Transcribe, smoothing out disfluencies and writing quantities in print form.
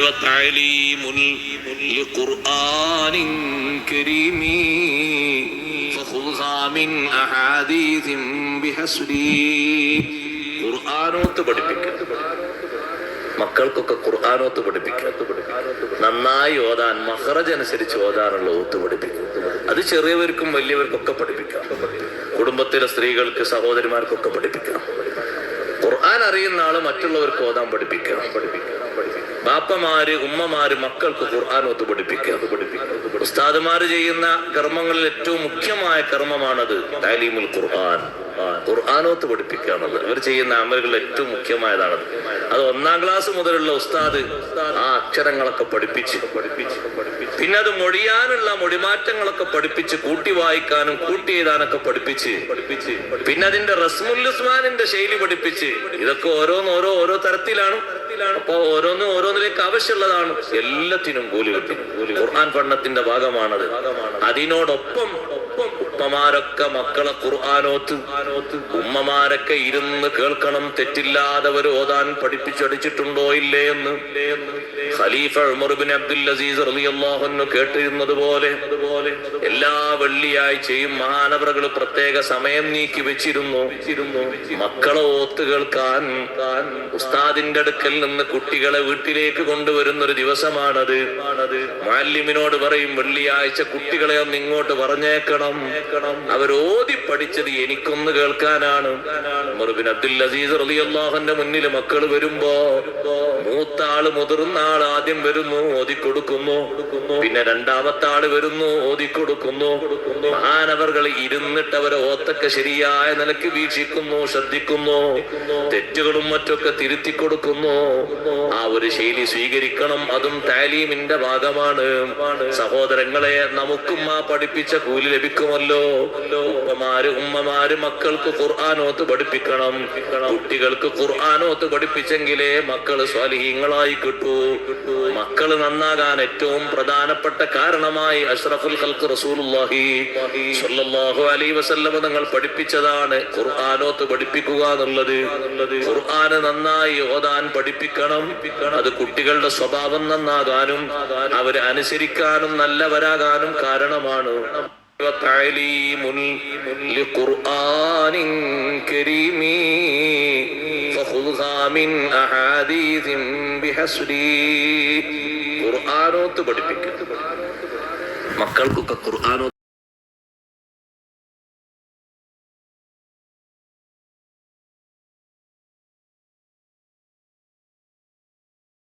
وتعليم لقرآن كريم فخذها من أحاديث بحسبي. ഖുർആനോത്ത് പഠിപ്പിക്കുക, മക്കൾക്കൊക്കെ ഖുർആനോത്ത് പഠിപ്പിക്കുക. നന്നായി ഓതാൻ മഖ്റജ് അനുസരിച്ച് ഓതാനുള്ള ഓത്ത് പഠിപ്പിക്കുക. അത് ചെറിയവർക്കും വലിയവർക്കൊക്കെ പഠിപ്പിക്കാം. കുടുംബത്തിലെ സ്ത്രീകൾക്ക്, സഹോദരിമാർക്കൊക്കെ പഠിപ്പിക്കാം. ഖുർആൻ അറിയുന്ന ആള് മറ്റുള്ളവർക്ക് ഓതാൻ പഠിപ്പിക്കുക. ബാപ്പമാര്, ഉമ്മമാര് മക്കൾക്ക് ഖുർആനോത്ത് പഠിപ്പിക്കുക. ഉസ്താദുമാര് ചെയ്യുന്ന കർമ്മങ്ങളിൽ ഏറ്റവും മുഖ്യമായ കർമ്മമാണത് തഅലീമുൽ ഖുർആൻ. ഖുർആനോത്ത് പഠിപ്പിക്കുക എന്നുള്ളത് ഇവർ ചെയ്യുന്ന അമലുകളിൽ ഏറ്റവും മുഖ്യമായതാണത്. അത് 1-ാം ക്ലാസ് മുതലുള്ള ഉസ്താദ് ആ അക്ഷരങ്ങളൊക്കെ പഠിപ്പിച്ച് പിന്നെ അത് മൊഴിയാനുള്ള മൊഴിമാറ്റങ്ങളൊക്കെ പഠിപ്പിച്ച്, കൂട്ടി വായിക്കാനും കൂട്ടി എഴുതാനൊക്കെ പഠിപ്പിച്ച് പിന്നെ അതിന്റെ റസ്മുൽ ഉസ്മാനിന്റെ ശൈലി പഠിപ്പിച്ച്, ഇതൊക്കെ ഓരോ തരത്തിലാണ്. അപ്പൊ ഓരോന്നിലേക്ക് ആവശ്യമുള്ളതാണ്. എല്ലാത്തിനും കൂലി കിട്ടും. ഖുർആൻ പഠനത്തിന്റെ ഭാഗമാണത്. അതിനോടൊപ്പം ഉപ്പമാരൊക്കെ മക്കളെ ഖുർആനോത്ത്, ഉമ്മമാരൊക്കെ ഇരുന്ന് കേൾക്കണം. തെറ്റില്ലാതെ അവർ ഓതാൻ പഠിപ്പിച്ചടിച്ചിട്ടുണ്ടോ ഇല്ലേ എന്ന് ഖലീഫ ഉമർ ഇബ്നു അബ്ദുൽ അസീസ് റളിയല്ലാഹു അൻഹു കേട്ടിരുന്നത് പോലെ എല്ലാ വെള്ളിയാഴ്ചയും മഹാനവറുകൾ പ്രത്യേക സമയം നീക്കി വെച്ചിരുന്നു മക്കളെ ഓത്ത് കേൾക്കാൻ. ഉസ്താദിന്റെ അടുക്കൽ നിന്ന് കുട്ടികളെ വീട്ടിലേക്ക് കൊണ്ടുവരുന്ന ഒരു ദിവസമാണത്. മുഅല്ലിമിനോട് പറയും, വെള്ളിയാഴ്ച കുട്ടികളെ ഒന്ന് ഇങ്ങോട്ട് പറഞ്ഞേക്കണം, അവരോതി പഠിച്ചത് എനിക്കൊന്ന് കേൾക്കാനാണ്. ഉമർ ഇബ്നു അബ്ദുൽ അസീസ് റളിയല്ലാഹു അൻഹുവിന്റെ മുന്നിൽ മക്കൾ വരുമ്പോ മൂത്ത ആള്, മുതിർന്ന ആൾ ആദ്യം വരുന്നു, ഓതിക്കൊടുക്കുന്നു. പിന്നെ 2ാമത്തെ ആള് വരുന്നു, ഓതിക്കൊടുക്കുന്നു. മഹാനവറുകൾ ഇരുന്നിട്ട് അവരെ ഓത്തൊക്കെ ശരിയായ നിലയ്ക്ക് വീക്ഷിക്കുന്നു, ശ്രദ്ധിക്കുന്നു, തെറ്റുകളും മറ്റൊക്കെ തിരുത്തി കൊടുക്കുന്നു. ആ ഒരു ശൈലി സ്വീകരിക്കണം. അതും താലീമിന്റെ ഭാഗമാണ്. സഹോദരങ്ങളെ, നമുക്കും ആ പഠിപ്പിച്ച കൂലി ലഭിക്കുമല്ലോ. ഉമ്മമാര് മക്കൾക്ക് ഖുർആനോത്ത് പഠിപ്പിക്കണം. കുട്ടികൾക്ക് ഖുർആനോത്ത് പഠിപ്പിച്ചെങ്കിലേ മക്കള് സ്വാലിഹീങ്ങളായി കിട്ടൂ. മക്കള് നന്നാകാൻ ഏറ്റവും പ്രധാനപ്പെട്ട കാരണമായി അഷ്റഫുൽ ഖൽഖ് റസൂലുള്ളാഹി സ്വല്ലല്ലാഹു അലൈഹി വസല്ലം തങ്ങൾ പഠിപ്പിച്ചതാണ് ഖുർആനോത്ത് പഠിപ്പിക്കുക എന്നുള്ളത്. ഖുർആന് നന്നായി ഓതാൻ പഠിപ്പിക്കണം. അത് കുട്ടികളുടെ സ്വഭാവം നന്നാകാനും അവരെ അനുസരിക്കാനും നല്ലവരാകാനും കാരണമാണ്. വതഅലീമുൽ ലിഖുർആനിൻ കരീമി ഫഖുദ്ഹാ മിൻ അഹാദീസിൻ ബിഹസ്ബി. ഖുർആനോത്ത് പഠിപ്പിക്കുക, മക്കൾക്കൊക്കെ ഖുർആനോത്ത്